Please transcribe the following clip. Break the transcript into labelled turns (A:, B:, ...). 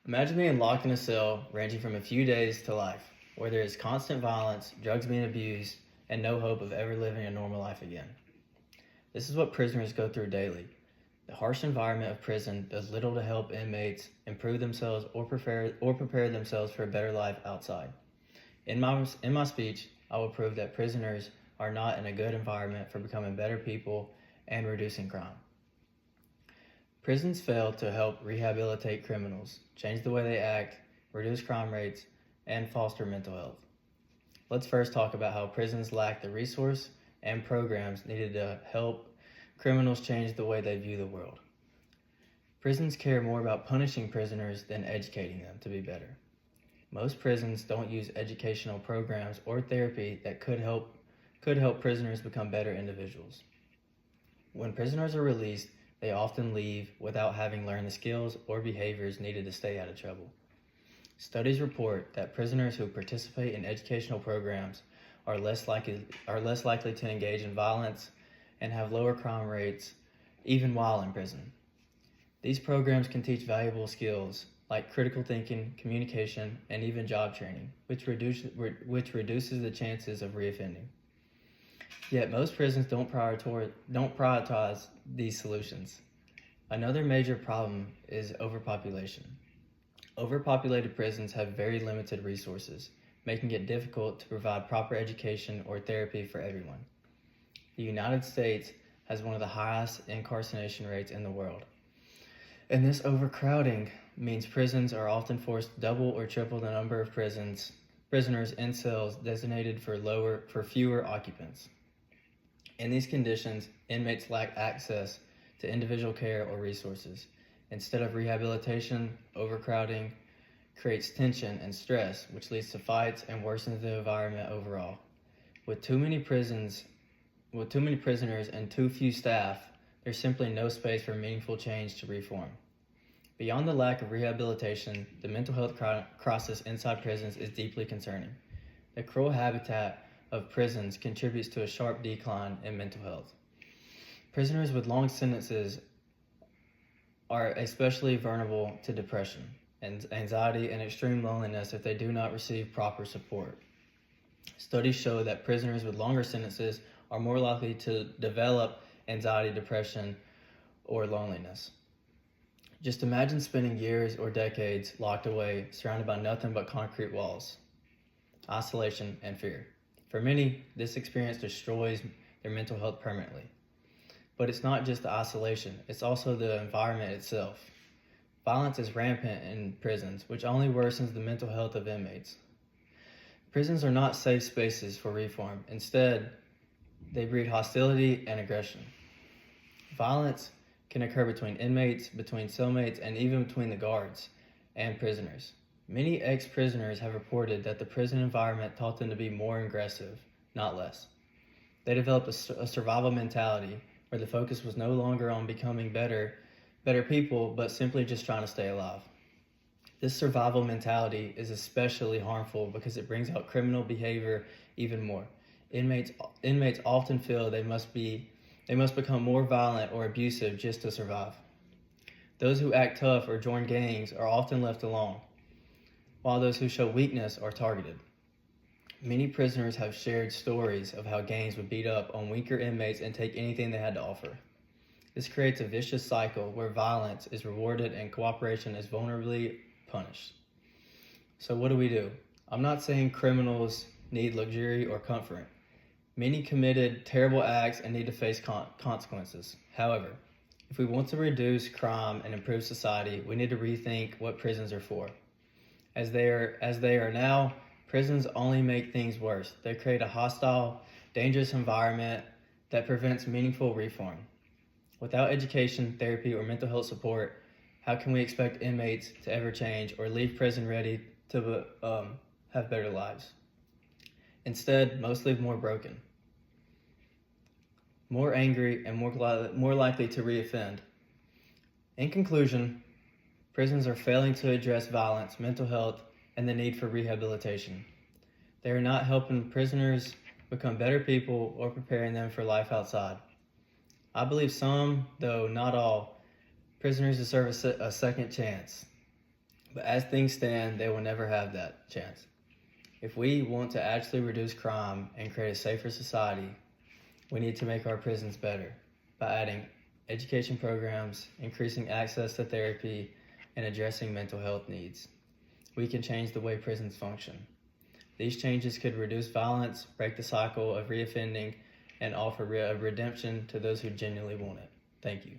A: Imagine being locked in a cell ranging from a few days to life, where there is constant violence, drugs being abused, and no hope of ever living a normal life again. This is what prisoners go through daily. The harsh environment of prison does little to help inmates improve themselves or prepare themselves for a better life outside. In my speech, I will prove that prisoners are not in a good environment for becoming better people and reducing crime. Prisons fail to help rehabilitate criminals, change the way they act, reduce crime rates, and foster mental health. Let's first talk about how prisons lack the resource and programs needed to help criminals change the way they view the world. Prisons care more about punishing prisoners than educating them to be better. Most prisons don't use educational programs or therapy that could help prisoners become better individuals. When prisoners are released, they often leave without having learned the skills or behaviors needed to stay out of trouble. Studies report that prisoners who participate in educational programs are less likely to engage in violence and have lower crime rates even while in prison. These programs can teach valuable skills like critical thinking, communication, and even job training, which reduces the chances of reoffending. Yet most prisons don't prioritize these solutions. Another major problem is overpopulation. Overpopulated prisons have very limited resources, making it difficult to provide proper education or therapy for everyone. The United States has one of the highest incarceration rates in the world. And this overcrowding means prisons are often forced to double or triple the number of prisoners in cells designated for fewer occupants. In these conditions, inmates lack access to individual care or resources. Instead of rehabilitation, overcrowding creates tension and stress, which leads to fights and worsens the environment overall. With too many prisoners and too few staff, there's simply no space for meaningful change to reform. Beyond the lack of rehabilitation, the mental health crisis inside prisons is deeply concerning. The cruel habitat of prisons contributes to a sharp decline in mental health. Prisoners with long sentences are especially vulnerable to depression, and anxiety, and extreme loneliness if they do not receive proper support. Studies show that prisoners with longer sentences are more likely to develop anxiety, depression, or loneliness. Just imagine spending years or decades locked away, surrounded by nothing but concrete walls, isolation, and fear. For many, this experience destroys their mental health permanently. But it's not just the isolation, it's also the environment itself. Violence is rampant in prisons, which only worsens the mental health of inmates. Prisons are not safe spaces for reform. Instead, they breed hostility and aggression. Violence can occur between inmates, between cellmates, and even between the guards and prisoners. Many ex-prisoners have reported that the prison environment taught them to be more aggressive, not less. They developed a survival mentality where the focus was no longer on becoming better people, but simply just trying to stay alive. This survival mentality is especially harmful because it brings out criminal behavior even more. Inmates often feel they must become more violent or abusive just to survive. Those who act tough or join gangs are often left alone, while those who show weakness are targeted. Many prisoners have shared stories of how gangs would beat up on weaker inmates and take anything they had to offer. This creates a vicious cycle where violence is rewarded and cooperation is vulnerably punished. So what do? I'm not saying criminals need luxury or comfort. Many committed terrible acts and need to face consequences. However, if we want to reduce crime and improve society, we need to rethink what prisons are for. As they are now, prisons only make things worse. They create a hostile, dangerous environment that prevents meaningful reform. Without education, therapy, or mental health support, how can we expect inmates to ever change or leave prison ready to have better lives? Instead, most leave more broken, more angry, and more likely to reoffend. In conclusion, prisons are failing to address violence, mental health, and the need for rehabilitation. They are not helping prisoners become better people or preparing them for life outside. I believe some, though not all, prisoners deserve a second chance. But as things stand, they will never have that chance. If we want to actually reduce crime and create a safer society, we need to make our prisons better by adding education programs, increasing access to therapy, and addressing mental health needs. We can change the way prisons function. These changes could reduce violence, break the cycle of reoffending, and offer a redemption to those who genuinely want it. Thank you.